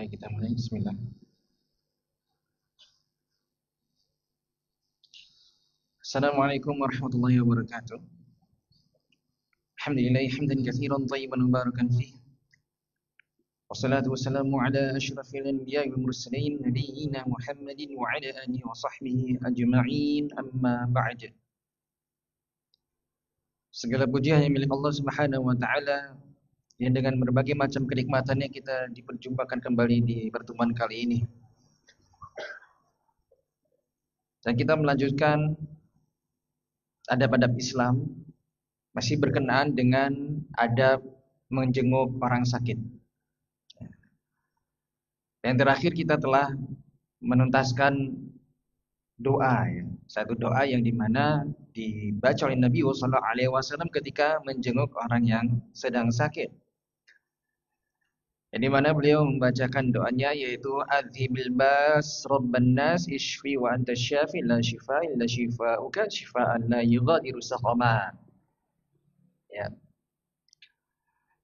Baik, kita mulai. Bismillah. Assalamualaikum warahmatullahi wabarakatuh. Alhamdulillah hamdan katsiran thayyiban mubarakan fihi. Wassalatu wassalamu ala asyrafil anbiya'i wal mursalin nabiyyina Muhammadin wa ala alihi wa sahbihi ajma'in. Amma ba'd. Segala puji hanya milik Allah Subhanahu wa taala yang dengan berbagai macam kenikmatannya kita diperjumpakan kembali di pertemuan kali ini. Dan kita melanjutkan adab-adab Islam masih berkenaan dengan adab menjenguk orang sakit. Dan terakhir kita telah menuntaskan doa, ya. Satu doa yang dimana dibaca oleh Nabi Sallallahu Alaihi Wasallam ketika menjenguk orang yang sedang sakit. Yang dimana beliau membacakan doanya yaitu Adzibil bas Rabban nas ishfi wa anta syafi la shifa illa shifauka shifaan la yughadiru saqama. Ya.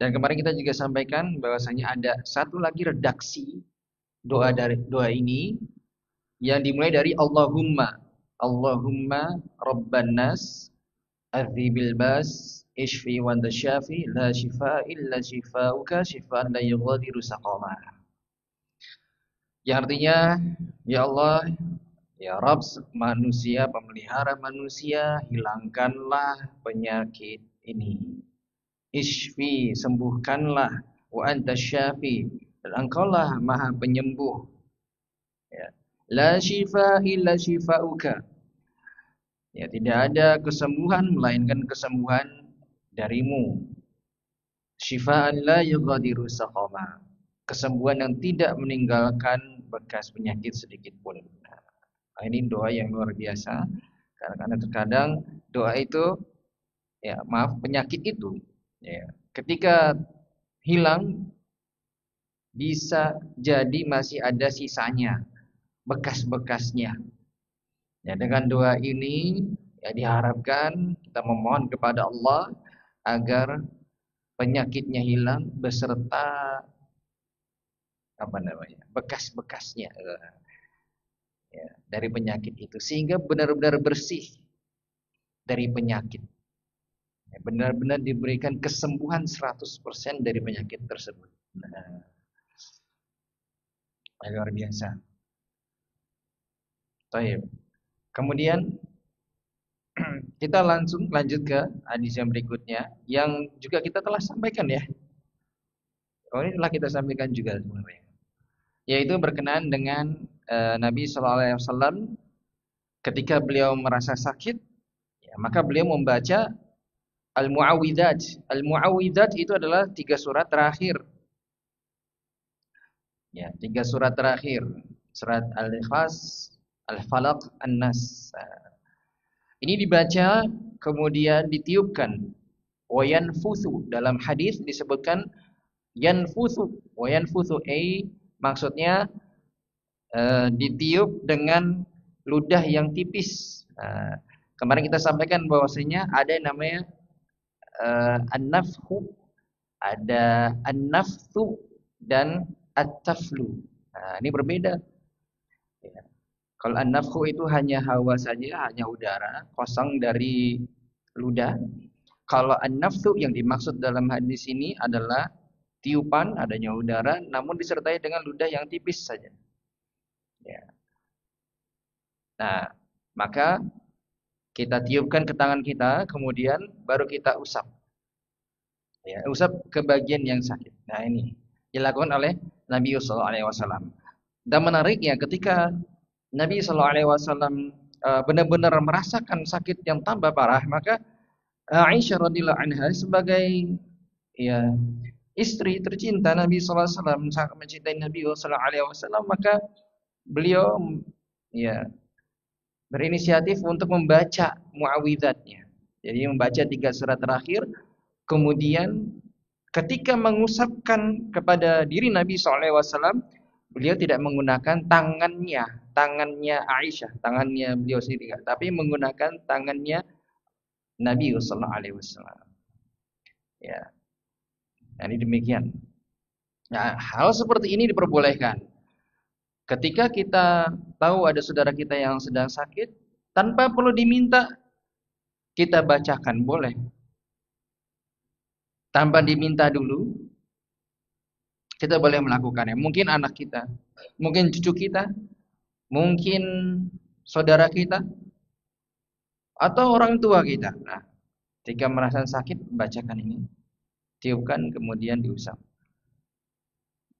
Dan kemarin kita juga sampaikan bahwasanya ada satu lagi redaksi doa dari doa ini yang dimulai dari Allahumma Rabban nas Adzibil bas ishfi wa anta syafi la shifa illa shifauka shifaan la yughadiru saqama. Yang artinya, ya Allah, ya Rabb manusia, pemelihara manusia, hilangkanlah penyakit ini. Ishfi, sembuhkanlah, wa anta syafi, dan engkaulah maha penyembuh. Ya. La shifa illa shifauka. Ya, tidak ada kesembuhan melainkan kesembuhan darimu. Shifaan la yughadiru saqama. Kesembuhan yang tidak meninggalkan bekas penyakit sedikit pun. Nah, ini doa yang luar biasa. Karena terkadang doa itu, ya maaf, penyakit itu, ya, ketika hilang bisa jadi masih ada sisanya, bekas-bekasnya. Ya, dengan doa ini ya diharapkan kita memohon kepada Allah agar penyakitnya hilang beserta bekas-bekasnya ya, dari penyakit itu sehingga benar-benar bersih dari penyakit. Ya, benar-benar diberikan kesembuhan 100% dari penyakit tersebut. Nah, luar biasa. Baik. Kemudian kita langsung lanjut ke hadis yang berikutnya yang juga kita telah sampaikan ya. Oh, ini telah kita sampaikan juga sebenarnya. Yaitu berkenaan dengan Nabi Sallallahu Alaihi Wasallam ketika beliau merasa sakit, ya, maka beliau membaca Al-Mu'awwidzat. Al-Mu'awwidzat itu adalah 3 surat terakhir. Ya, 3 surat terakhir. Surat Al-Ikhlas, Al-Falaq, An-Nas. Ini dibaca kemudian ditiupkan. Wa yanfuthu, dalam hadis disebutkan yanfuthu. Wa yanfuthu maksudnya ditiup dengan ludah yang tipis. Kemarin kita sampaikan bahwasanya ada yang namanya an-nafhu, ada an-nafthu dan at-taflu. Nah, ini berbeda. Ya. Kalau an-nafhu itu hanya hawa saja, hanya udara, kosong dari ludah. Kalau an-nafthu yang dimaksud dalam hadis ini adalah tiupan, adanya udara, namun disertai dengan ludah yang tipis saja. Ya. Nah, maka kita tiupkan ke tangan kita, kemudian baru kita usap. Ya, usap ke bagian yang sakit. Nah, ini dilakukan oleh Nabi Sallallahu Alaihi Wasallam. Dan menariknya ketika Nabi Sallallahu Alaihi Wasallam benar-benar merasakan sakit yang tambah parah, maka Aisyah radhiyallahu anha sebagai ya istri tercinta Nabi Sallallahu Alaihi Wasallam, sangat mencintai Nabi Sallallahu Alaihi Wasallam, maka beliau ya berinisiatif untuk membaca muawwidzatnya. Jadi membaca 3 surat terakhir, kemudian ketika mengusapkan kepada diri Nabi SAW, beliau tidak menggunakan tangannya Aisyah, tangannya beliau sendiri, tapi menggunakan tangannya Nabi SAW. Ya, ini demikian. Nah, hal seperti ini diperbolehkan. Ketika kita tahu ada saudara kita yang sedang sakit, tanpa perlu diminta, kita bacakan boleh. Tanpa diminta dulu, kita boleh melakukannya. Mungkin anak kita, mungkin cucu kita, mungkin saudara kita, atau orang tua kita. Nah, ketika merasa sakit, bacakan ini. Tiupkan, kemudian diusap.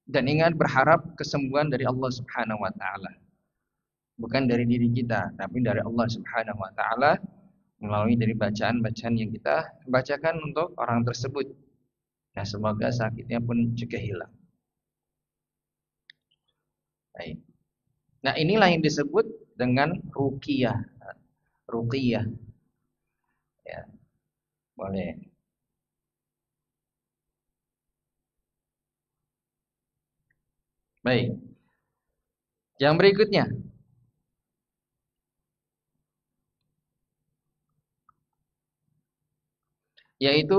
Dan ingat berharap kesembuhan dari Allah Subhanahu wa taala. Bukan dari diri kita, tapi dari Allah Subhanahu wa taala melalui dari bacaan-bacaan yang kita bacakan untuk orang tersebut. Nah, semoga sakitnya pun juga hilang. Baik. Nah, inilah yang disebut dengan ruqyah. Ruqyah. Ya, boleh. Baik. Yang berikutnya, yaitu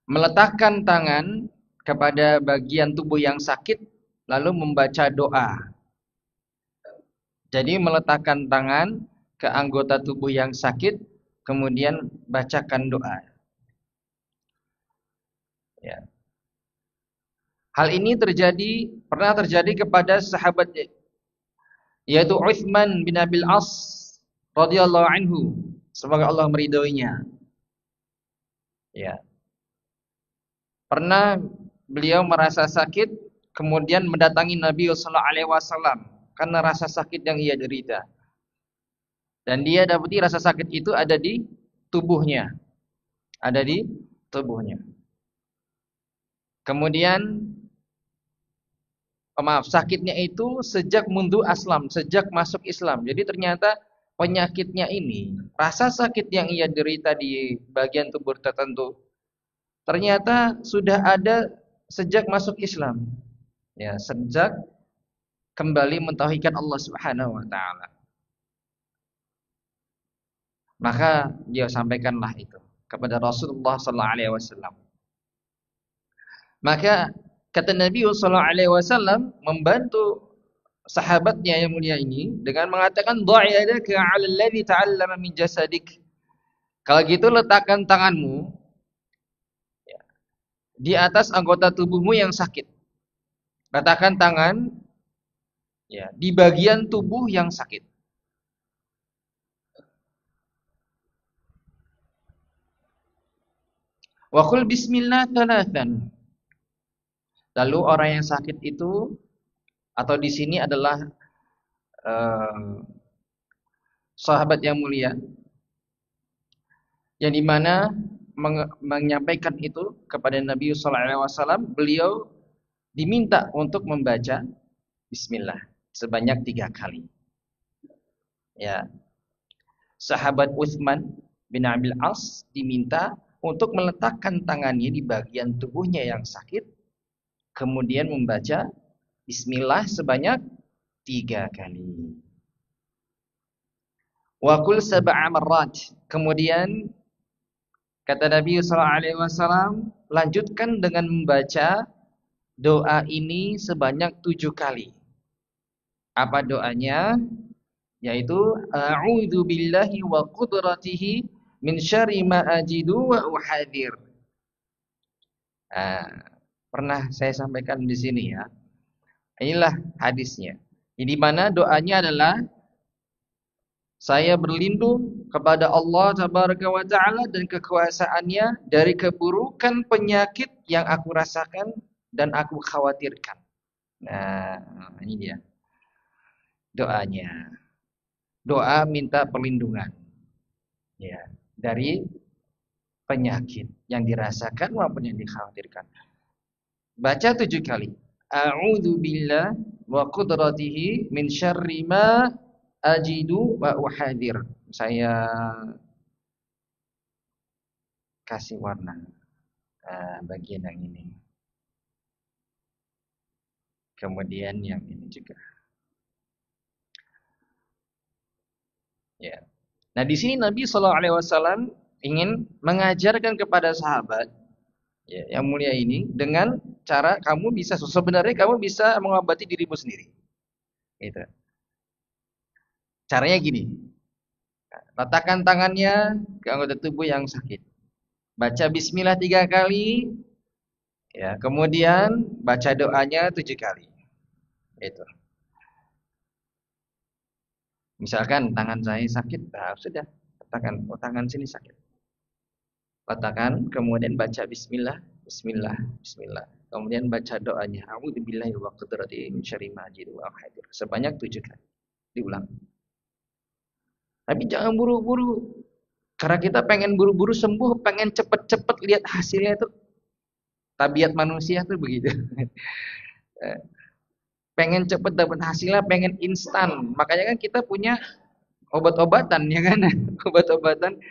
meletakkan tangan kepada bagian tubuh yang sakit lalu membaca doa. Jadi meletakkan tangan ke anggota tubuh yang sakit kemudian bacakan doa. Ya. Hal ini pernah terjadi kepada sahabat yaitu Utsman bin Abil As radhiyallahu anhu. Semoga Allah meridhoinya. Ya. Pernah beliau merasa sakit kemudian mendatangi Nabi sallallahu alaihi wasallam karena rasa sakit yang ia derita. Dan dia dapati rasa sakit itu ada di tubuhnya. Ada di tubuhnya. Kemudian sakitnya itu sejak mundu aslam, sejak masuk Islam. Jadi ternyata penyakitnya ini, rasa sakit yang ia derita di bagian tubuh tertentu, ternyata sudah ada sejak masuk Islam. Ya, sejak kembali mentauhidkan Allah Subhanahu wa taala. Maka dia sampaikanlah itu kepada Rasulullah sallallahu alaihi wasallam. Maka kata Nabi sallallahu alaihi wasallam membantu sahabatnya yang mulia ini dengan mengatakan dha'i yadaka 'ala alladhi ta'allama min jasadik. Kalau gitu letakkan tanganmu di atas anggota tubuhmu yang sakit. Letakkan tangan ya di bagian tubuh yang sakit. Wa qul bismillah thalathan. Lalu orang yang sakit itu atau di sini adalah sahabat yang mulia yang dimana menyampaikan itu kepada Nabi sallallahu alaihi wasallam, beliau diminta untuk membaca bismillah sebanyak 3 kali. Ya. Sahabat Utsman bin Abil As diminta untuk meletakkan tangannya di bagian tubuhnya yang sakit kemudian membaca bismillah sebanyak 3 kali. Wa qul sab'a marrat. Kemudian kata Nabi sallallahu alaihi wasallam, lanjutkan dengan membaca doa ini sebanyak 7 kali. Apa doanya? Yaitu a'udzu billahi wa qudratihi min syarri ma ajidu wa uhadir. Pernah saya sampaikan di sini ya. Inilah hadisnya. Di mana doanya adalah saya berlindung kepada Allah Tabaraka wa Ta'ala dan kekuasaannya dari keburukan penyakit yang aku rasakan dan aku khawatirkan. Nah, ini dia doanya. Doa minta perlindungan ya dari penyakit yang dirasakan maupun yang dikhawatirkan. Baca 7 kali. A'udzu billah wa qudratihi min syarri ma ajidu wa uhadir. Saya kasih warna bagian yang ini. Kemudian yang ini juga. Ya. Nah, di sini Nabi sallallahu alaihi wasallam ingin mengajarkan kepada sahabat Ya, yang mulia ini dengan cara kamu bisa sebenarnya kamu bisa mengobati dirimu sendiri. Gitu. Caranya gini, letakkan tangannya ke anggota tubuh yang sakit. Baca bismillah 3 kali, ya, kemudian baca doanya 7 kali. Itu. Misalkan tangan saya sakit, nah sudah, letakkan, oh, tangan sini sakit. Letakkan, kemudian baca bismillah, bismillah, bismillah. Kemudian baca doanya, a'udzubillahi wa qudratihi min syarri ma ajidu wa ahadzir. Sebanyak 7 kali. Diulang. Tapi jangan buru-buru. Karena kita pengen buru-buru sembuh, pengen cepet-cepet lihat hasilnya itu. Tabiat manusia tuh begitu. Pengen cepet dapat hasilnya, pengen instan. Makanya kan kita punya obat-obatan ya kan, obat-obatan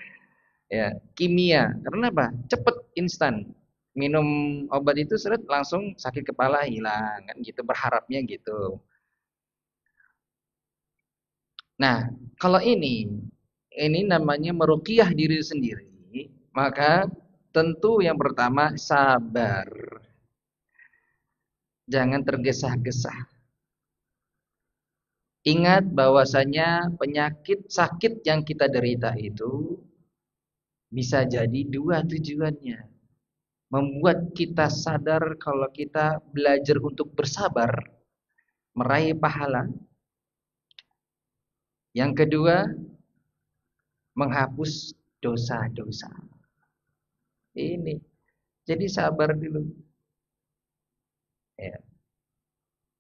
ya kimia. Karena apa? Cepet, instan. Minum obat itu seret langsung sakit kepala hilang kan gitu, berharapnya gitu. Nah, kalau ini namanya meruqyah diri sendiri, maka tentu yang pertama sabar. Jangan tergesa-gesa. Ingat bahwasanya penyakit sakit yang kita derita itu bisa jadi dua tujuannya. Membuat kita sadar kalau kita belajar untuk bersabar, meraih pahala. Yang kedua, menghapus dosa-dosa. Ini. Jadi sabar dulu. Ya.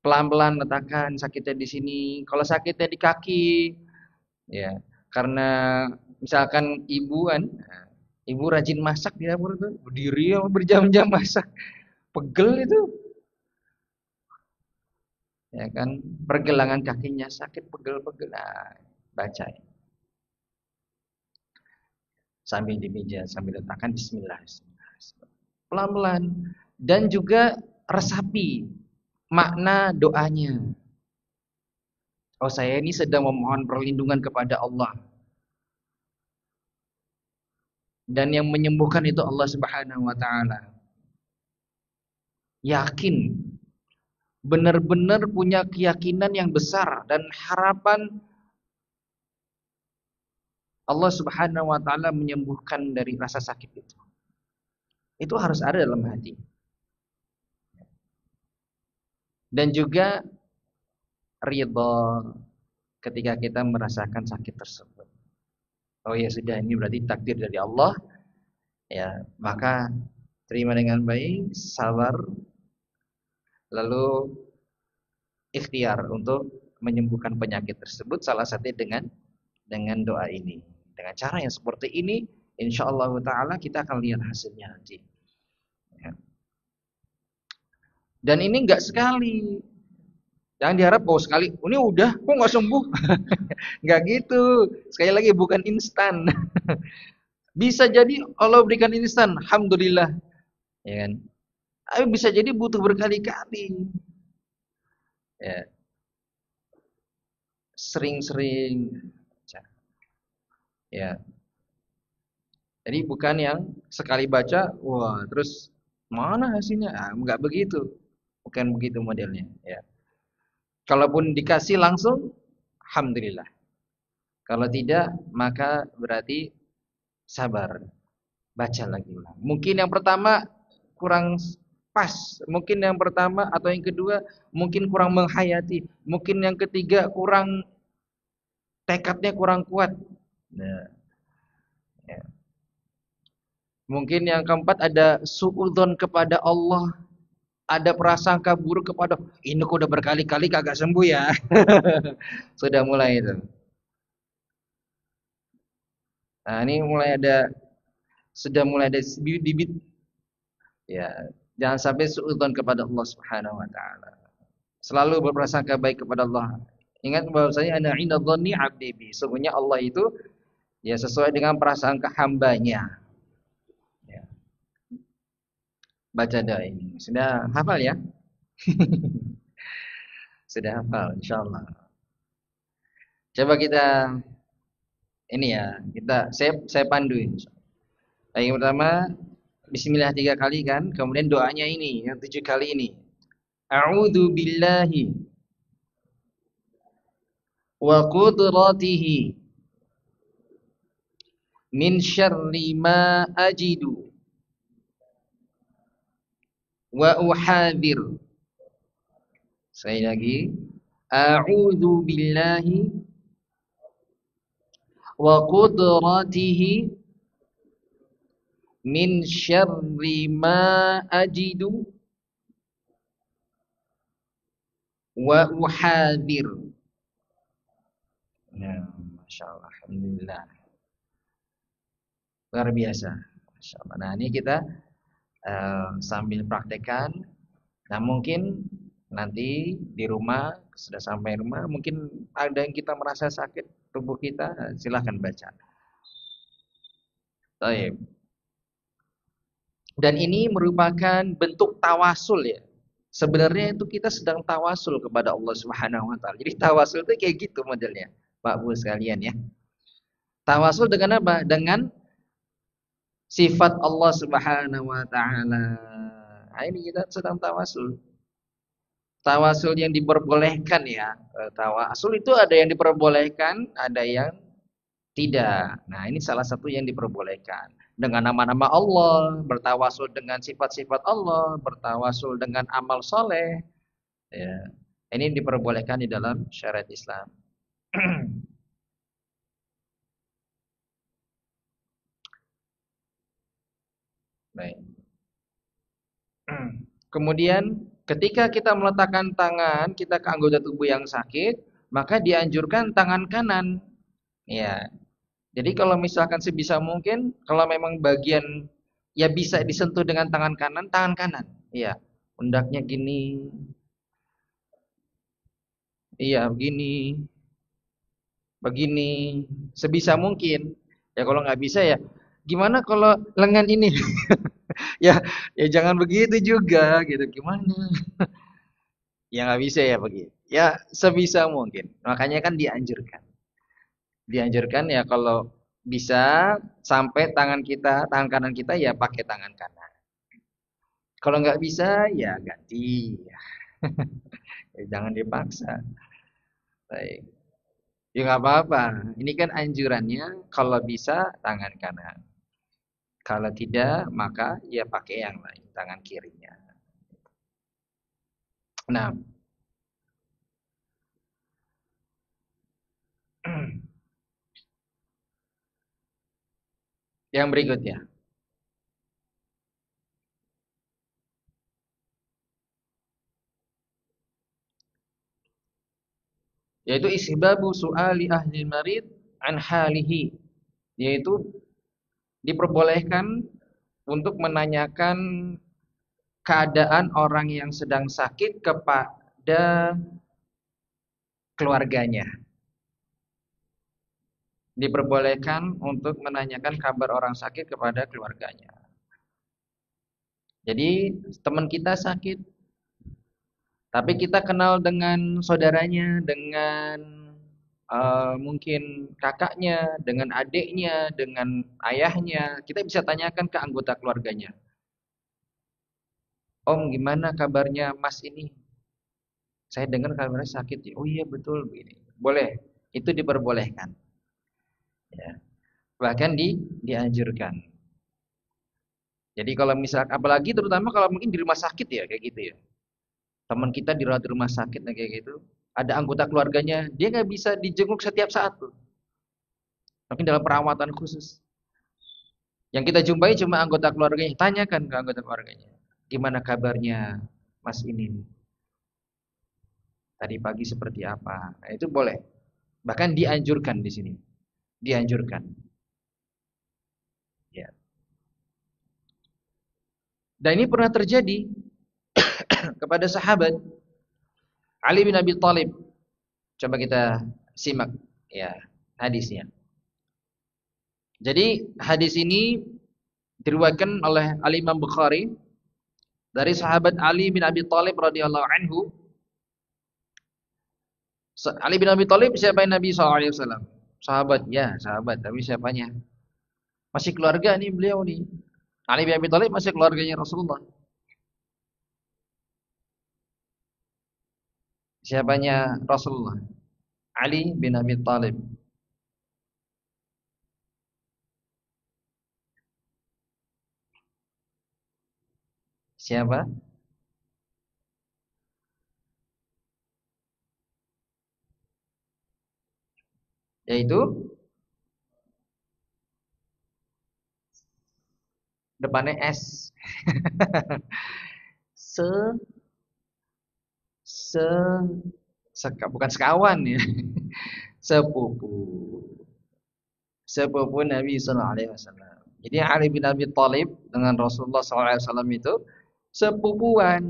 Pelan-pelan letakkan sakitnya di sini. Kalau sakitnya di kaki, ya, karena misalkan ibuan, ibu rajin masak di dapur tuh, berdiri berjam-jam masak, pegel itu, ya kan, pergelangan kakinya sakit, pegel-pegel, nah, baca sambil di meja, sambil letakkan Bismillah, pelan-pelan, dan juga resapi makna doanya. Oh, saya ini sedang memohon perlindungan kepada Allah. Dan yang menyembuhkan itu Allah Subhanahu wa taala. Yakin, benar-benar punya keyakinan yang besar dan harapan Allah Subhanahu wa taala menyembuhkan dari rasa sakit itu. Itu harus ada dalam hati. Dan juga ridha ketika kita merasakan sakit tersebut. Oh ya sudah, ini berarti takdir dari Allah. Ya, maka terima dengan baik, sabar, lalu ikhtiar untuk menyembuhkan penyakit tersebut, salah satunya dengan doa ini. Dengan cara yang seperti ini, insyaallah taala kita akan lihat hasilnya nanti. Ya. Dan ini enggak sekali. Jangan diharap bahwa sekali, ini udah kok nggak sembuh. Enggak gitu. Sekali lagi bukan instan. Bisa jadi Allah berikan instan, alhamdulillah. Ya kan? Tapi bisa jadi butuh berkali-kali. Ya, sering-sering. Ya. Jadi bukan yang sekali baca, wah, terus mana hasilnya? Ah, enggak begitu. Bukan begitu modelnya, ya. Kalaupun dikasih langsung, alhamdulillah. Kalau tidak, maka berarti sabar. Baca lagi ulang. Mungkin yang pertama kurang pas. Mungkin yang pertama atau yang kedua mungkin kurang menghayati. Mungkin yang ketiga kurang, tekadnya kurang kuat. Nah, ya. Mungkin yang keempat ada suudzon kepada Allah. Ada prasangka buruk kepada, ini kok udah berkali-kali kagak sembuh ya. Sudah mulai itu. Nah, ini mulai ada, sudah mulai ada bibit. Ya, jangan sampai suudzon kepada Allah Subhanahu wa taala. Selalu berprasangka baik kepada Allah. Ingat bahwasanya ana inda dhanni 'abdi bi. Sesungguhnya Allah itu ya sesuai dengan prasangka hambanya. Ya. Baca doa ini. Sudah hafal ya? Sudah hafal insyaallah. Coba kita ini ya, saya pandu insyaallah. Yang pertama, Bismillah 3 kali kan, kemudian doanya ini yang 7 kali ini. A'udzu billahi wa qudratihi min syarri ma ajidu wa uhadir. Sekali lagi, a'udzu billahi wa qudratihi min syarri ma ajidu wa uhadir. Ya, Masya Allah, Alhamdulillah. Luar biasa. Masya Allah. Nah, ini kita sambil praktekkan. Nah, mungkin nanti di rumah, sudah sampai rumah, mungkin ada yang kita merasa sakit tubuh kita, silahkan baca. Baik. Dan ini merupakan bentuk tawasul ya. Sebenarnya itu kita sedang tawasul kepada Allah Subhanahu wa taala. Jadi tawasul itu kayak gitu modelnya, Pak Bu sekalian ya. Tawasul dengan apa? Dengan sifat Allah Subhanahu wa taala. Nah, ini kita sedang tawasul. Tawasul yang diperbolehkan ya. Tawasul itu ada yang diperbolehkan, ada yang tidak. Nah, ini salah satu yang diperbolehkan. Dengan nama-nama Allah, bertawasul dengan sifat-sifat Allah, bertawasul dengan amal soleh. Ya. Ini diperbolehkan di dalam syariat Islam. Baik. Kemudian ketika kita meletakkan tangan kita ke anggota tubuh yang sakit, maka dianjurkan tangan kanan. Ya. Jadi kalau misalkan sebisa mungkin, kalau memang bagian ya bisa disentuh dengan tangan kanan, tangan kanan. Iya. Pundaknya gini. Iya, begini. Begini. Sebisa mungkin. Ya kalau nggak bisa ya, gimana kalau lengan ini? Ya, ya jangan begitu juga gitu. Gimana? Ya nggak bisa ya begitu. Ya sebisa mungkin. Makanya kan dianjurkan. Dianjurkan ya kalau bisa sampai tangan kita, tangan kanan kita ya pakai tangan kanan. Kalau nggak bisa ya ganti. Ya, jangan dipaksa. Baik. Ya nggak apa-apa. Ini kan anjurannya kalau bisa tangan kanan. Kalau tidak maka ya pakai yang lain, tangan kirinya. Nah, yang berikutnya yaitu isbabu su'ali ahli marid an halihi, yaitu diperbolehkan untuk menanyakan keadaan orang yang sedang sakit kepada keluarganya. Diperbolehkan untuk menanyakan kabar orang sakit kepada keluarganya. Jadi teman kita sakit, tapi kita kenal dengan saudaranya, dengan mungkin kakaknya, dengan adiknya, dengan ayahnya. Kita bisa tanyakan ke anggota keluarganya. Om, gimana kabarnya Mas ini? Saya dengar kabarnya sakit ya. Oh iya betul begini. Boleh, itu diperbolehkan. Ya. Bahkan dianjurkan. Jadi kalau misalkan apalagi terutama kalau mungkin di rumah sakit ya kayak gitu ya. Teman kita dirawat di rumah sakit kayak gitu. Ada anggota keluarganya, dia nggak bisa dijenguk setiap saat tuh. Mungkin dalam perawatan khusus. Yang kita jumpai cuma anggota keluarganya. Tanyakan ke anggota keluarganya. Gimana kabarnya Mas ini? Tadi pagi seperti apa? Nah, itu boleh. Bahkan dianjurkan di sini. Dianjurkan. Ya. Dan ini pernah terjadi kepada sahabat Ali bin Abi Thalib. Coba kita simak ya hadisnya. Jadi hadis ini diriwayatkan oleh Al-Imam Bukhari dari sahabat Ali bin Abi Thalib radhiyallahu anhu. Ali bin Abi Thalib siapa Nabi SAW? Sahabat, ya sahabat, tapi siapanya? Masih keluarga nih beliau nih. Ali bin Abi Thalib masih keluarganya Rasulullah. Siapanya Rasulullah? Ali bin Abi Thalib. Siapa? Yaitu depannya S. Se se bukan sekawan ya. Sepupu. Sepupu Nabi sallallahu alaihi wasallam. Jadi Ali bin Abi Thalib dengan Rasulullah sallallahu alaihi wasallam itu sepupuan.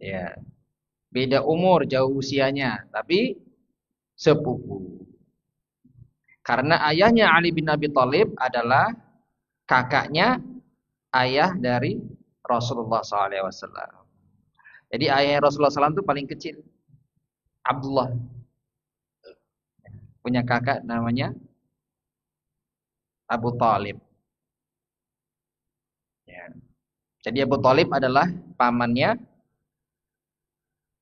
Ya, beda umur, jauh usianya, tapi sepupu. Karena ayahnya Ali bin Abi Thalib adalah kakaknya ayah dari Rasulullah SAW. Jadi ayah Rasulullah SAW itu paling kecil, Abdullah. Punya kakak namanya Abu Thalib. Ya. Jadi Abu Thalib adalah pamannya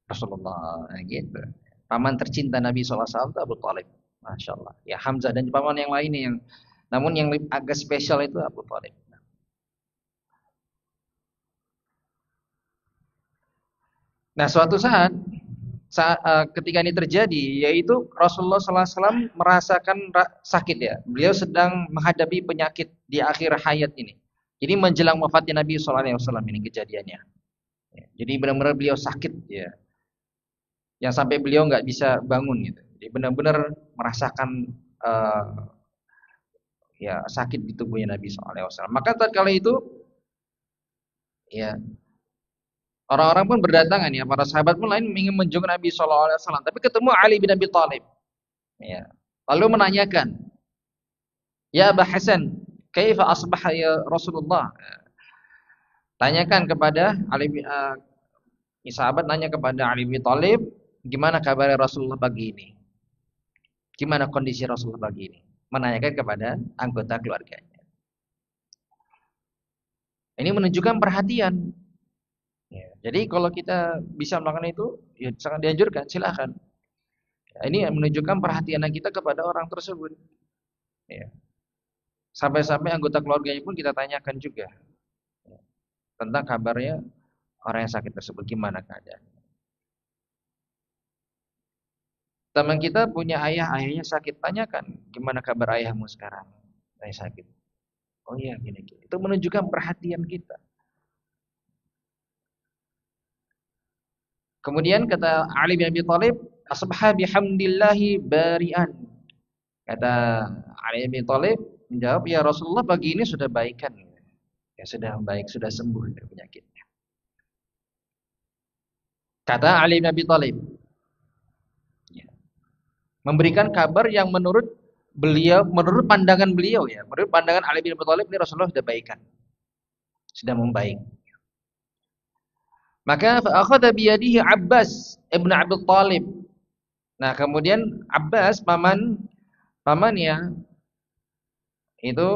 Rasulullah. Gitu. Paman tercinta Nabi SAW itu Abu Thalib. Masya Allah. Ya Hamzah dan paman yang lainnya yang, namun yang agak spesial itu Abu Thalib. Nah, suatu saat ketika ini terjadi, yaitu Rasulullah SAW merasakan sakit ya. Beliau sedang menghadapi penyakit di akhir hayat ini. Jadi menjelang wafatnya Nabi SAW ini kejadiannya. Jadi benar-benar beliau sakit ya. Yang sampai beliau nggak bisa bangun gitu. Jadi benar-benar merasakan ya sakit di tubuhnya Nabi SAW. Maka tatkala itu ya orang-orang pun berdatangan ya, para sahabat pun lain ingin menjenguk Nabi SAW. Tapi ketemu Ali bin Abi Thalib. Ya. Lalu menanyakan, Ya Aba Hasan, kaifa asbaha ya Rasulullah? Tanyakan kepada Ali bin sahabat nanya kepada Ali bin Thalib, gimana kabar Rasulullah pagi ini? Gimana kondisi Rasulullah pagi ini? Menanyakan kepada anggota keluarganya. Ini menunjukkan perhatian. Ya, jadi kalau kita bisa melakukan itu, ya sangat dianjurkan, silakan. Ya, ini menunjukkan perhatian kita kepada orang tersebut. Ya. Sampai-sampai anggota keluarganya pun kita tanyakan juga ya, tentang kabarnya orang yang sakit tersebut, gimana keadaannya. Teman kita punya ayah, ayahnya sakit, tanyakan, gimana kabar ayahmu sekarang? Ayah sakit. Oh iya, gini-gini. Itu menunjukkan perhatian kita. Kemudian kata Ali bin Abi Thalib, asbaha bihamdillahi bari'an. Kata Ali bin Abi Thalib menjawab, ya Rasulullah pagi ini sudah baikan. Ya sudah baik, sudah sembuh dari penyakitnya. Kata Ali bin Abi Thalib, ya, memberikan kabar yang menurut beliau, menurut pandangan beliau ya, menurut pandangan Ali bin Abi Thalib ini Rasulullah sudah baikan, sudah membaik. Maka fa'akhadha biyadihi Abbas ibn Abdul Thalib. Nah, kemudian Abbas pamannya itu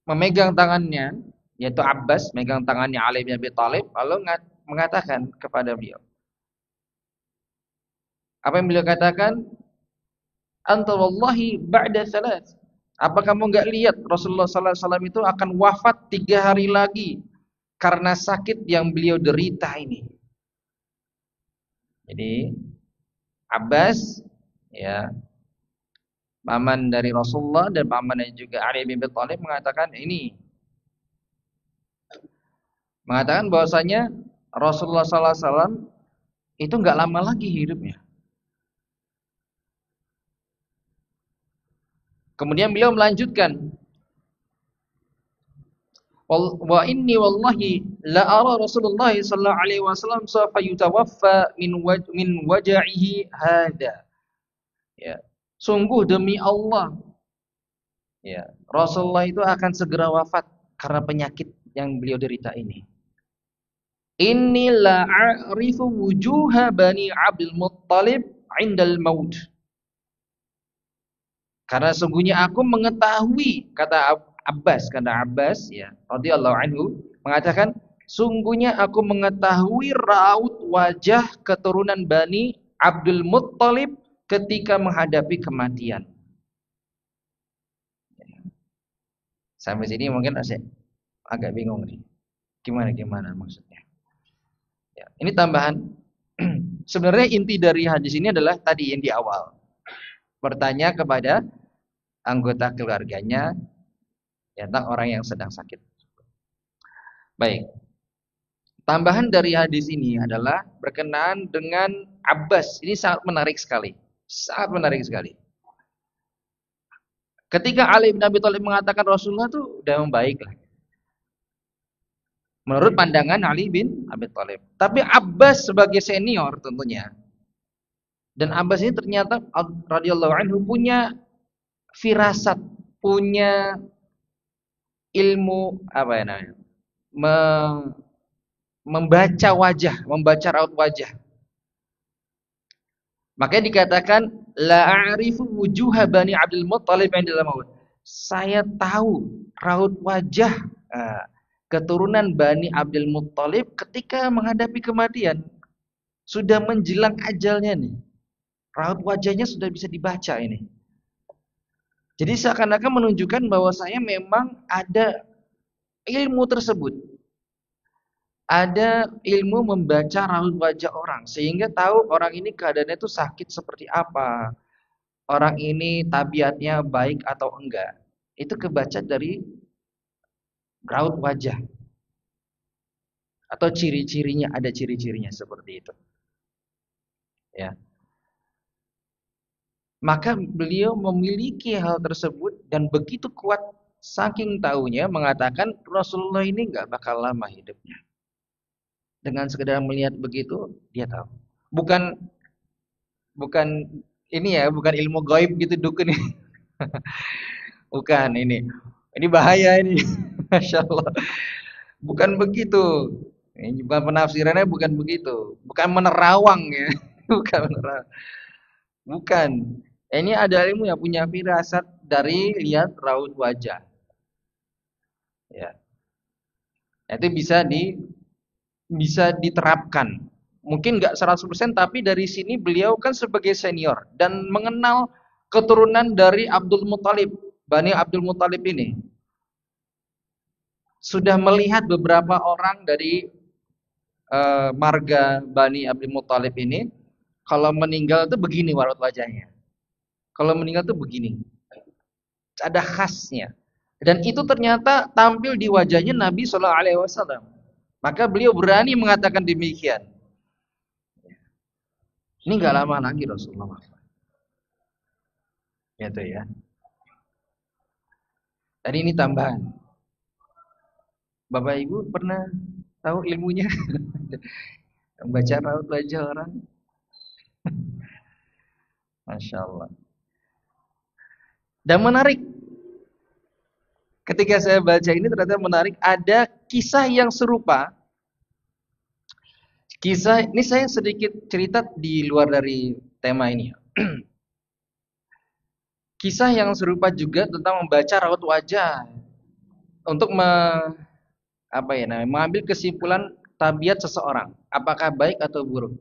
memegang tangannya, yaitu Abbas megang tangannya Ali bin Abi Thalib lalu mengatakan kepada beliau. Apa yang beliau katakan? Anta wallahi ba'da thalath. Apa kamu enggak lihat Rasulullah sallallahu alaihi wasallam itu akan wafat 3 hari lagi karena sakit yang beliau derita ini. Jadi Abbas ya, paman dari Rasulullah dan pamannya juga Ali bin Abi Thalib mengatakan bahwasanya Rasulullah sallallahu alaihi wasallam itu enggak lama lagi hidupnya. Kemudian beliau melanjutkan, wa inni wallahi la ara Rasulullah sallallahu alaihi wasallam sawfa yutawaffa min waja'ihi hada. Ya. Sungguh demi Allah, ya, Rasulullah itu akan segera wafat karena penyakit yang beliau derita ini. Inni la a'rifu wujuha bani Abdul Muttalib 'indal maut. Karena sungguhnya aku mengetahui, kata Abbas, karena Abbas ya radhiyallahu anhu mengatakan, sungguhnya aku mengetahui raut wajah keturunan Bani Abdul Muttalib ketika menghadapi kematian. Sampai sini mungkin masih agak bingung nih. Gimana maksudnya? Ya, ini tambahan. Sebenarnya inti dari hadis ini adalah tadi yang di awal. Bertanya kepada anggota keluarganya tentang orang yang sedang sakit. Baik. Tambahan dari hadis ini adalah berkenaan dengan Abbas. Ini sangat menarik sekali. Sangat menarik sekali. Ketika Ali bin Abi Thalib mengatakan Rasulullah itu udah membaik lah. Menurut pandangan Ali bin Abi Thalib. Tapi Abbas sebagai senior tentunya. Dan Abbas ini ternyata radhiyallahu anhu punya firasat, punya ilmu apa ya namanya? Membaca wajah, membaca raut wajah. Makanya dikatakan la a'rifu wujuha Bani Abdul Muttalib indal maut. Saya tahu raut wajah keturunan Bani Abdul Muttalib ketika menghadapi kematian. Sudah menjelang ajalnya nih. Raut wajahnya sudah bisa dibaca ini. Jadi seakan-akan menunjukkan bahwa saya memang ada ilmu tersebut. Ada ilmu membaca raut wajah orang sehingga tahu orang ini keadaannya itu sakit seperti apa. Orang ini tabiatnya baik atau enggak. Itu kebaca dari raut wajah. Atau ciri-cirinya, ada ciri-cirinya seperti itu. Ya. Maka beliau memiliki hal tersebut dan begitu kuat saking tahunya mengatakan Rasulullah ini enggak bakal lama hidupnya. Dengan sekedar melihat begitu dia tahu. Bukan ini ya, bukan ilmu gaib gitu dukun ini. Bukan ini. Ini bahaya ini. Masya Allah. Bukan begitu. Ini bukan penafsirannya, bukan begitu. Bukan menerawang ya. Bukan menerawang. Bukan. Ini ada ilmu yang punya firasat dari lihat raut wajah. Ya. Itu bisa diterapkan. Mungkin nggak 100% tapi dari sini beliau kan sebagai senior dan mengenal keturunan dari Abdul Muthalib, Bani Abdul Muthalib ini. Sudah melihat beberapa orang dari marga Bani Abdul Muthalib ini kalau meninggal itu begini raut wajahnya. Kalau meninggal itu begini. Ada khasnya. Dan itu ternyata tampil di wajahnya Nabi Shallallahu alaihi wasallam. Maka beliau berani mengatakan demikian. Ini nggak lama lagi Rasulullah. Gitu ya. Tadi ini tambahan. Bapak Ibu pernah tahu ilmunya? Membaca raut wajah orang? Masya Allah. Dan menarik. Ketika saya baca ini ternyata menarik. Ada kisah yang serupa. Kisah ini saya sedikit cerita di luar dari tema ini. Kisah yang serupa juga tentang membaca raut wajah untuk mengambil kesimpulan tabiat seseorang, apakah baik atau buruk,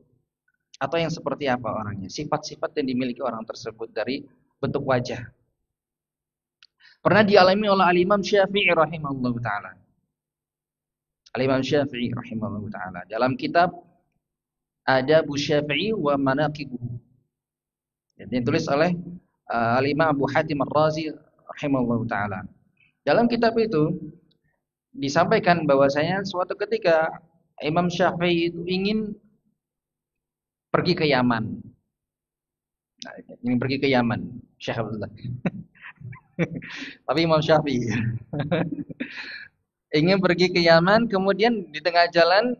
atau yang seperti apa orangnya, sifat-sifat yang dimiliki orang tersebut dari bentuk wajah. Pernah dialami oleh Al-Imam Syafi'i rahimahullah taala. Al-Imam Syafi'i rahimahullah taala dalam kitab Adab Syafi'i wa Manaqibuhu. Yang ditulis oleh Al-Imam Abu Hatim Ar-Razi rahimahullah taala. Dalam kitab itu disampaikan bahwasanya suatu ketika Imam Syafi'i itu ingin pergi ke Yaman. Nah, ingin pergi ke Yaman, Syekh Abdullah. Tapi Imam Syafi'i ingin pergi ke Yaman, kemudian di tengah jalan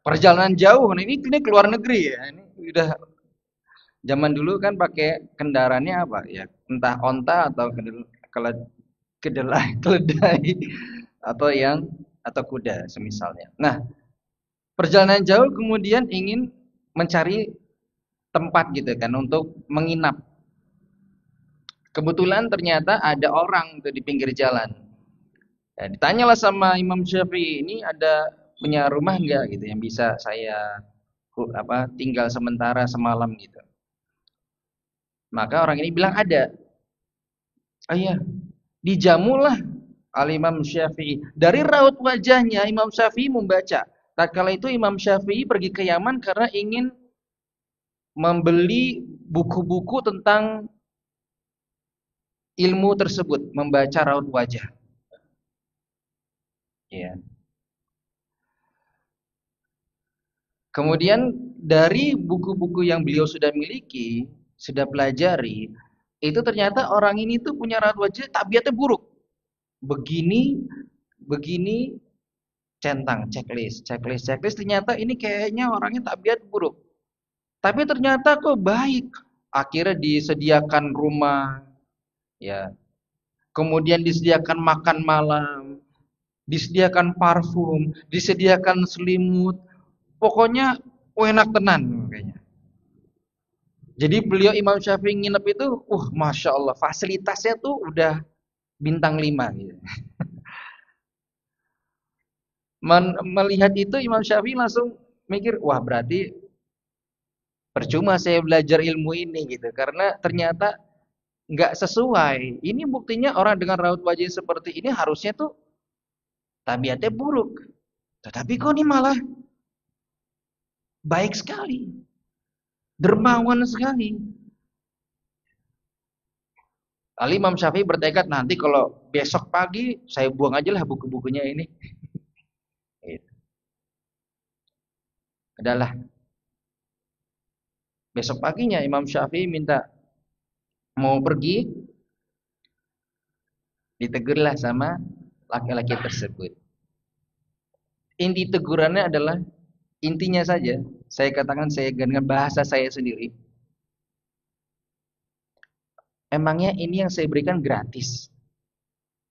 perjalanan jauh, ini keluar negeri ya. Ini udah zaman dulu kan pakai kendaraannya apa ya? Entah onta atau keledai atau kuda semisalnya. Nah, perjalanan jauh kemudian ingin mencari tempat gitu kan untuk menginap. Kebetulan ternyata ada orang tuh di pinggir jalan. Ya, ditanyalah sama Imam Syafi'i, ini ada punya rumah enggak gitu yang bisa saya tinggal sementara semalam gitu. Maka orang ini bilang ada. Oh iya, dijamulah Al-Imam Syafi'i. Dari raut wajahnya Imam Syafi'i membaca. Tatkala itu Imam Syafi'i pergi ke Yaman karena ingin membeli buku-buku tentang ilmu tersebut, membaca raut wajah. Ya. Kemudian dari buku-buku yang beliau sudah miliki, sudah pelajari, itu ternyata orang ini tuh punya raut wajah tabiatnya buruk. Begini, begini, centang, checklist, checklist, checklist. Ternyata ini kayaknya orangnya tabiat buruk. Tapi ternyata kok baik. Akhirnya disediakan rumah, ya. Kemudian disediakan makan malam, disediakan parfum, disediakan selimut. Pokoknya enak tenan kayaknya. Jadi beliau Imam Syafi'i nginep itu, masya Allah, fasilitasnya tuh udah bintang 5 gitu. Melihat itu Imam Syafi'i langsung mikir, wah berarti percuma saya belajar ilmu ini gitu, karena ternyata nggak sesuai. Ini buktinya orang dengan raut wajah seperti ini harusnya tuh tabiatnya buruk. Tetapi kok ini malah baik sekali, dermawan sekali. Lalu Imam Syafi'i bertekad, nanti kalau besok pagi saya buang aja lah buku-bukunya ini. Gitu. Adalah besok paginya Imam Syafi'i minta mau pergi, ditegurlah sama laki-laki tersebut. Inti tegurannya adalah, intinya saja, saya katakan saya dengan bahasa saya sendiri. Emangnya ini yang saya berikan gratis?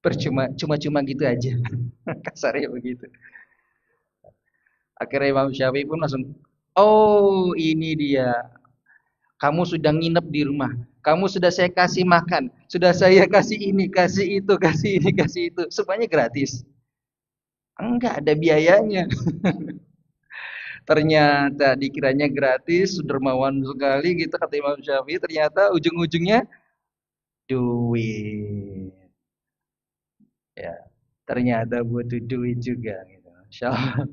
Percuma, cuma-cuma gitu aja. Kasarnya begitu. Akhirnya Imam Syafi'i pun langsung, oh ini dia. Kamu sudah nginep di rumah. Kamu sudah saya kasih makan. Sudah saya kasih ini, kasih itu, kasih ini, kasih itu. Semuanya gratis. Enggak ada biayanya. Ternyata dikiranya gratis, dermawan sekali gitu kata Imam Syafi'i. Ternyata ujung-ujungnya duit. Ya, ternyata butuh duit juga gitu. Masya Allah.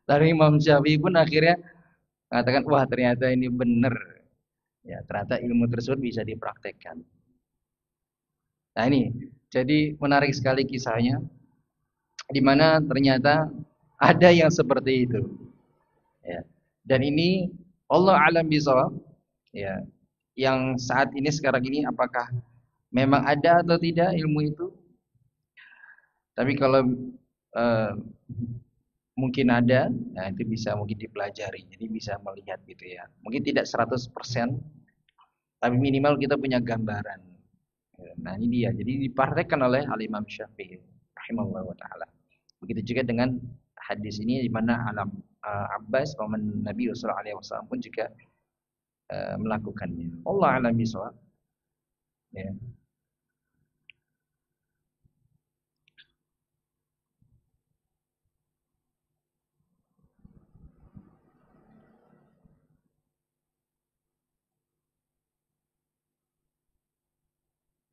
Lalu Imam Syafi'i pun akhirnya mengatakan, wah ternyata ini benar. Ya, ternyata ilmu tersebut bisa dipraktekkan. Nah ini, jadi menarik sekali kisahnya, di mana ternyata ada yang seperti itu. Ya. Dan ini Allah alam bisawab, ya, yang saat ini sekarang ini apakah memang ada atau tidak ilmu itu? Tapi kalau eh, mungkin ada, nah itu bisa mungkin dipelajari. Jadi bisa melihat gitu ya. Mungkin tidak 100%, tapi minimal kita punya gambaran. Nah ini dia. Jadi dipraktekkan oleh Al-Imam Syafi'i rahimahullah wa ta'ala. Begitu juga dengan hadis ini, di mana Abbas paman Nabi sallallahu alaihi wasallam pun juga melakukannya. Allah alam bisawab. Ya.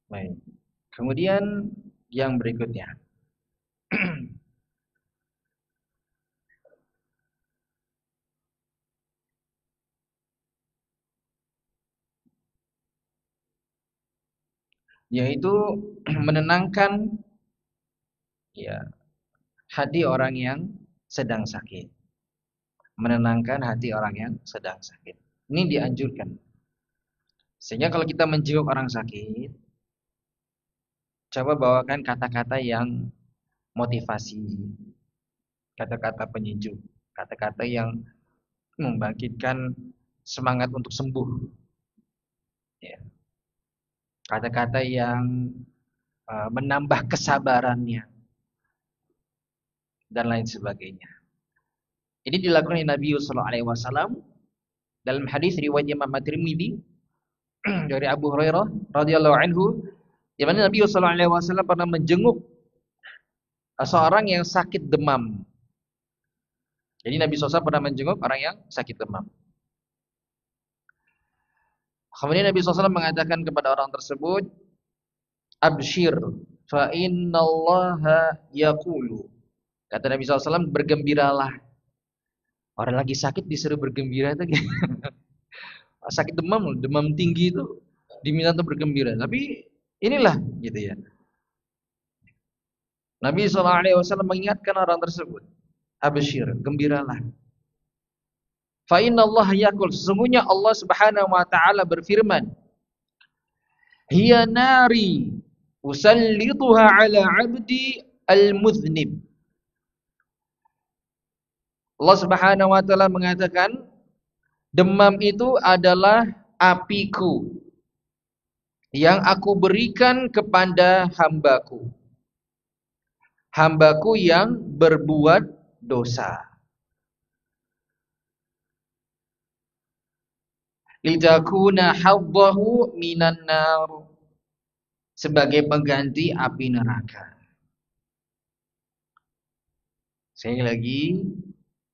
Baik. Kemudian yang berikutnya, yaitu menenangkan, ya, hati orang yang sedang sakit. Menenangkan hati orang yang sedang sakit. Ini dianjurkan. Sehingga kalau kita menjenguk orang sakit, coba bawakan kata-kata yang motivasi, kata-kata penyejuk, kata-kata yang membangkitkan semangat untuk sembuh, ya. Kata-kata yang menambah kesabarannya dan lain sebagainya. Ini dilakukan oleh Nabi sallallahu alaihi wasallam dalam hadis riwayat Imam At-Tirmidzi dari Abu Hurairah radhiyallahu anhu, Di mana Nabi sallallahu alaihi wasallam pernah menjenguk seorang yang sakit demam. Jadi Nabi SAW pernah menjenguk orang yang sakit demam. Kemudian Nabi SAW mengatakan kepada orang tersebut, "Abshir, fa innallaha yaqulu." Kata Nabi SAW, bergembiralah. Orang lagi sakit disuruh bergembira itu sakit demam, demam tinggi itu diminta untuk bergembira. Tapi inilah gitu ya. Nabi SAW mengingatkan orang tersebut, "Abshir, gembiralah. Fa innallaha yaqul." Sesungguhnya Allah Subhanahu wa taala berfirman, "Hiya nari usallituha ala 'abdi al-mudhnib." Allah Subhanahu wa taala mengatakan, demam itu adalah apiku yang aku berikan kepada hambaku. Hambaku yang berbuat dosa. Litakuna haddahu minan nar. Sebagai pengganti api neraka. Sekali lagi,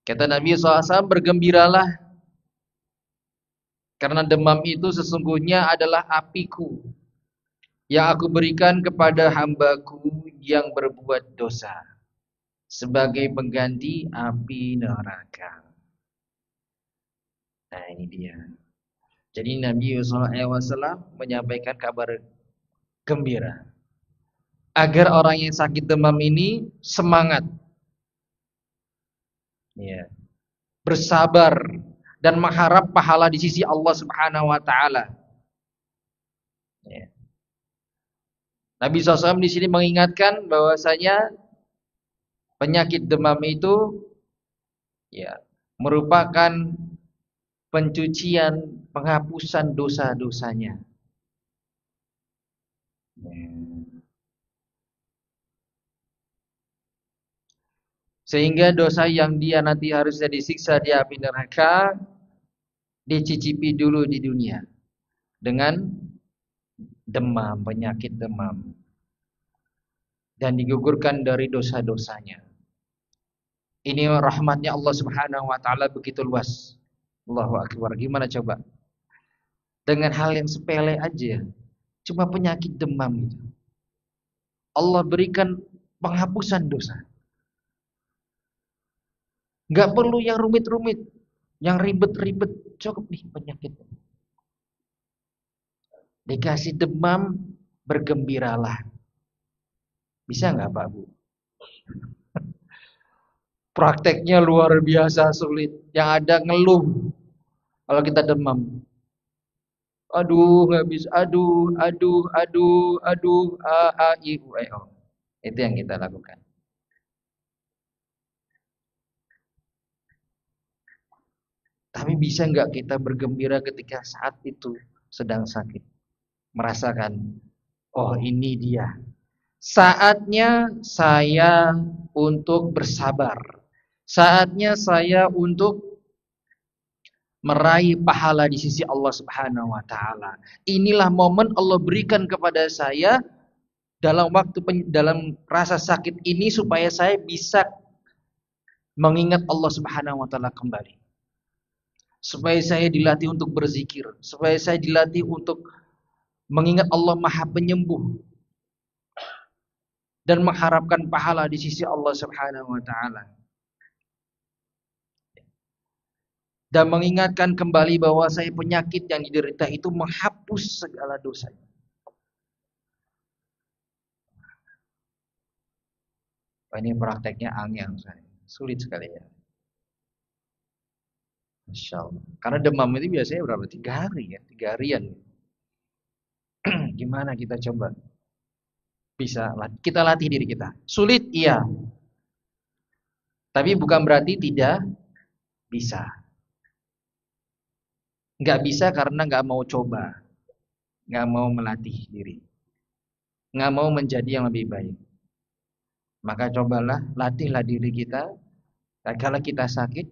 kata Nabi SAW, bergembiralah. Karena demam itu sesungguhnya adalah apiku yang aku berikan kepada hambaku yang berbuat dosa. Sebagai pengganti api neraka. Nah ini dia. Jadi Nabi SAW menyampaikan kabar gembira. Agar orang yang sakit demam ini semangat. Ya. Bersabar. Dan mengharap pahala di sisi Allah Subhanahu wa taala. Ya. Nabi SAW di sini mengingatkan bahwasanya penyakit demam itu ya merupakan pencucian, penghapusan dosa-dosanya. Sehingga dosa yang dia nanti harusnya disiksa di api neraka dicicipi dulu di dunia dengan demam, penyakit demam, dan digugurkan dari dosa-dosanya. Ini rahmatnya Allah Subhanahu wa taala begitu luas. Allahu akbar. Gimana coba? Dengan hal yang sepele aja, cuma penyakit demam itu, Allah berikan penghapusan dosa. Gak perlu yang rumit-rumit, yang ribet-ribet, cukup nih penyakit. Dikasih demam, bergembiralah. Bisa nggak Pak Bu? Prakteknya luar biasa sulit. Yang ada ngeluh kalau kita demam. Aduh nggak bisa. Aduh. Itu yang kita lakukan. Tapi bisa nggak kita bergembira ketika saat itu sedang sakit? Merasakan, oh ini dia. Saatnya saya untuk bersabar. Saatnya saya untuk meraih pahala di sisi Allah Subhanahu wa taala. Inilah momen Allah berikan kepada saya dalam dalam rasa sakit ini supaya saya bisa mengingat Allah Subhanahu wa taala kembali. Supaya saya dilatih untuk berzikir, supaya saya dilatih untuk mengingat Allah Maha Penyembuh dan mengharapkan pahala di sisi Allah Subhanahu wa taala. Dan mengingatkan kembali bahwa saya penyakit yang diderita itu menghapus segala dosanya. Ini prakteknya angin saya. Sulit sekali ya. Masya Allah. Karena demam itu biasanya berapa? 3 hari ya, 3 harian. Gimana kita coba? Bisa kita latih diri kita. Sulit iya. Tapi bukan berarti tidak bisa. Nggak bisa karena nggak mau coba. Nggak mau melatih diri. Nggak mau menjadi yang lebih baik. Maka cobalah, latihlah diri kita. Dan kalau kita sakit,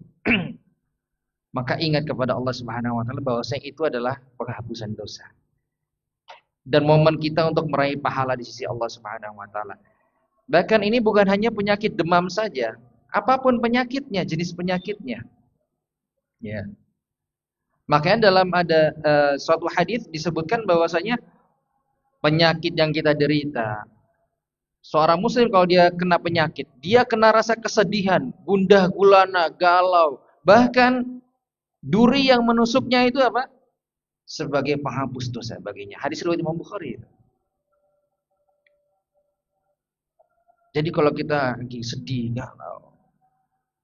maka ingat kepada Allah Subhanahu wa taala bahwa itu adalah penghapusan dosa. dan momen kita untuk meraih pahala di sisi Allah Subhanahu wa taala. Bahkan ini bukan hanya penyakit demam saja, apapun penyakitnya, jenis penyakitnya. Ya. Makanya dalam ada suatu hadis disebutkan bahwasanya penyakit yang kita derita, seorang muslim kalau dia kena penyakit, dia kena rasa kesedihan, gundah gulana, galau, bahkan duri yang menusuknya itu apa? Sebagai penghapus dosa baginya. Hadis riwayat Imam Bukhari. Jadi kalau kita lagi sedih, galau,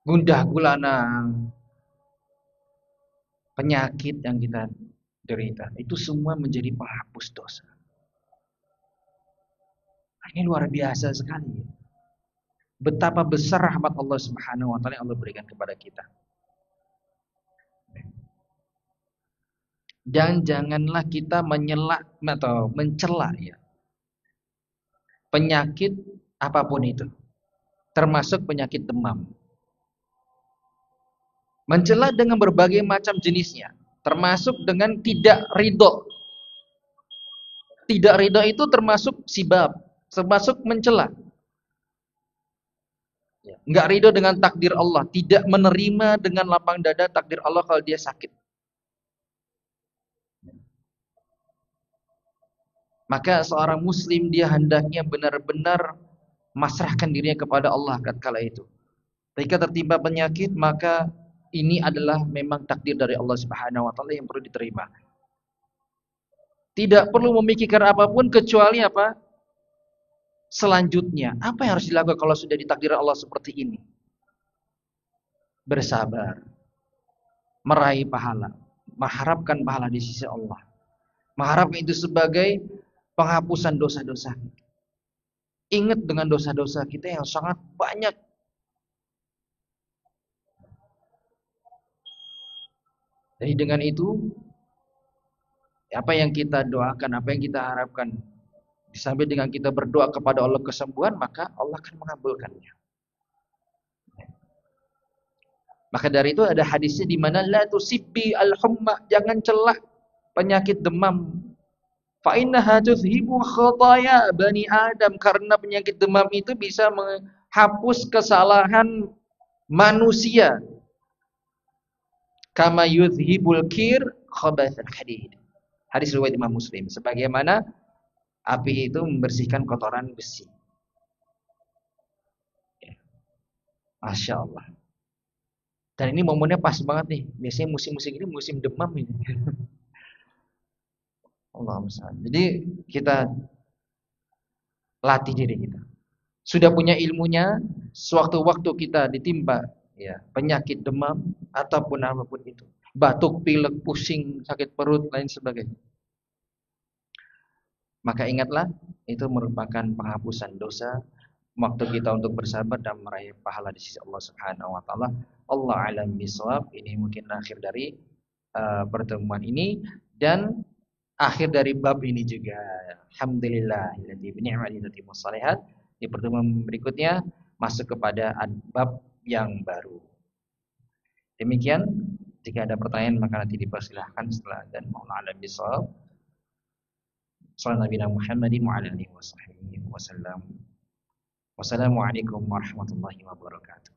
gundah gulana, penyakit yang kita derita, itu semua menjadi penghapus dosa. Ini luar biasa sekali. Betapa besar rahmat Allah Subhanahu wa taala yang Allah berikan kepada kita. Dan janganlah kita menyela atau mencela ya, penyakit apapun itu, termasuk penyakit demam. Mencela dengan berbagai macam jenisnya, termasuk dengan tidak ridho. Tidak ridho itu termasuk sibab, termasuk mencela. Enggak ridho dengan takdir Allah, tidak menerima dengan lapang dada takdir Allah kalau dia sakit. Maka seorang muslim dia hendaknya benar-benar masrahkan dirinya kepada Allah kala itu. Ketika tertimpa penyakit, maka ini adalah memang takdir dari Allah Subhanahu wa taala yang perlu diterima. Tidak perlu memikirkan apapun kecuali apa? Selanjutnya, apa yang harus dilakukan kalau sudah ditakdirkan Allah seperti ini? Bersabar, meraih pahala, mengharapkan pahala di sisi Allah. Mengharapkan itu sebagai penghapusan dosa-dosa. Ingat dengan dosa-dosa kita yang sangat banyak. Jadi dengan itu, apa yang kita doakan, apa yang kita harapkan, sampai dengan kita berdoa kepada Allah kesembuhan, maka Allah akan mengabulkannya. Maka dari itu ada hadisnya di mana la tusibbi al-humma, jangan celak penyakit demam. Fa innaha tuzhibu khataya bani Adam, karena penyakit demam itu bisa menghapus kesalahan manusia. Kama yuzhibul kir khabathal hadid. Hadis riwayat Imam Muslim. Sebagaimana api itu membersihkan kotoran besi. Masya Allah. Dan ini momennya pas banget nih. Biasanya musim-musim ini musim demam ini. Allahumma salli. Jadi kita latih diri kita. Sudah punya ilmunya, sewaktu-waktu kita ditimpa ya penyakit demam ataupun apapun itu, batuk, pilek, pusing, sakit perut, lain sebagainya. Maka ingatlah, itu merupakan penghapusan dosa. Waktu kita untuk bersabar dan meraih pahala di sisi Allah Subhanahu wa taala. Allah alam bisawab. Ini mungkin akhir dari pertemuan ini dan akhir dari bab ini juga. Alhamdulillahilladzi bi ni'matihi tatimmus shalihat. Di pertemuan berikutnya masuk kepada bab yang baru. Demikian, jika ada pertanyaan maka nanti dipersilahkan setelah dan mohon alam bisawab. Sallallahu Muhammadin wa ala alihi wasallam. Wassalamualaikum warahmatullahi wabarakatuh.